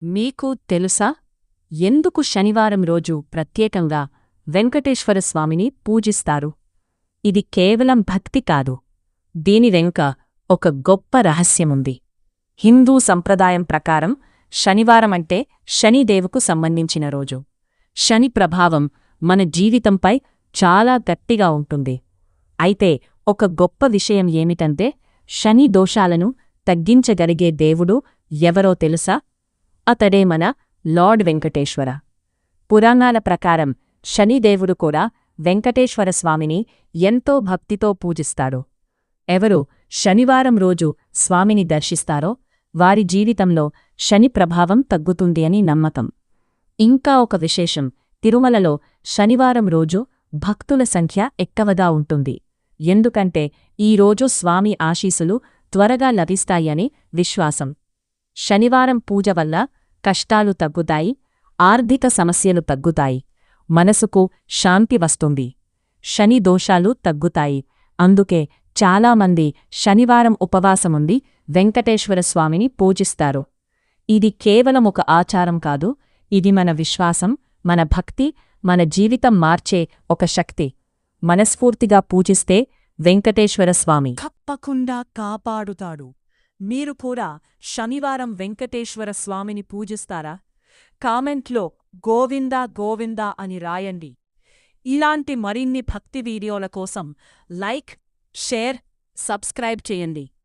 మీకు తెలుసా ఎందుకు శనివారం రోజు ప్రత్యేకంగా వెంకటేశ్వర స్వామిని పూజిస్తారు? ఇది కేవలం భక్తి కాదు. దీని వెనుక ఒక గొప్ప రహస్యముంది. హిందూ సంప్రదాయం ప్రకారం శనివారమంటే శనిదేవుకు సంబంధించిన రోజు. శని ప్రభావం మన జీవితంపై చాలా గట్టిగా ఉంటుంది. అయితే ఒక గొప్ప విషయం ఏమిటంటే శని దోషాలను తగ్గించగలిగే దేవుడు ఎవరో తెలుసా? అతడే మన లార్డ్ వెంకటేశ్వర. పురాణాల ప్రకారం శనిదేవుడు కూడా వెంకటేశ్వర స్వామిని ఎంతో భక్తితో పూజిస్తాడు. ఎవరు శనివారం రోజు స్వామిని దర్శిస్తారో వారి జీవితంలో శని ప్రభావం తగ్గుతుంది అని నమ్మకం. ఇంకా ఒక విశేషం, తిరుమలలో శనివారం రోజు భక్తుల సంఖ్య ఎక్కువగా ఉంటుంది. ఎందుకంటే ఈరోజు స్వామి ఆశీస్సులు త్వరగా లభిస్తాయని విశ్వాసం. శనివారం పూజ వల్ల కష్టాలు తగ్గుతాయి, ఆర్థిక సమస్యలు తగ్గుతాయి, మనసుకు శాంతి వస్తుంది, శని దోషాలు తగ్గుతాయి. అందుకే చాలామంది శనివారం ఉపవాసముండి వెంకటేశ్వర స్వామిని పూజిస్తారు. ఇది కేవలం ఒక ఆచారం కాదు, ఇది మన విశ్వాసం, మన భక్తి, మన జీవితం మార్చే ఒక శక్తి. మనస్ఫూర్తిగా పూజిస్తే వెంకటేశ్వర స్వామి తప్పకుండా కాపాడుతాడు. మీరు కూడా శనివారం వెంకటేశ్వర స్వామిని పూజిస్తారా? కామెంట్లో గోవిందా గోవిందా అని రాయండి. ఇలాంటి మరిన్ని భక్తి వీడియోల కోసం లైక్, షేర్, సబ్స్క్రైబ్ చేయండి.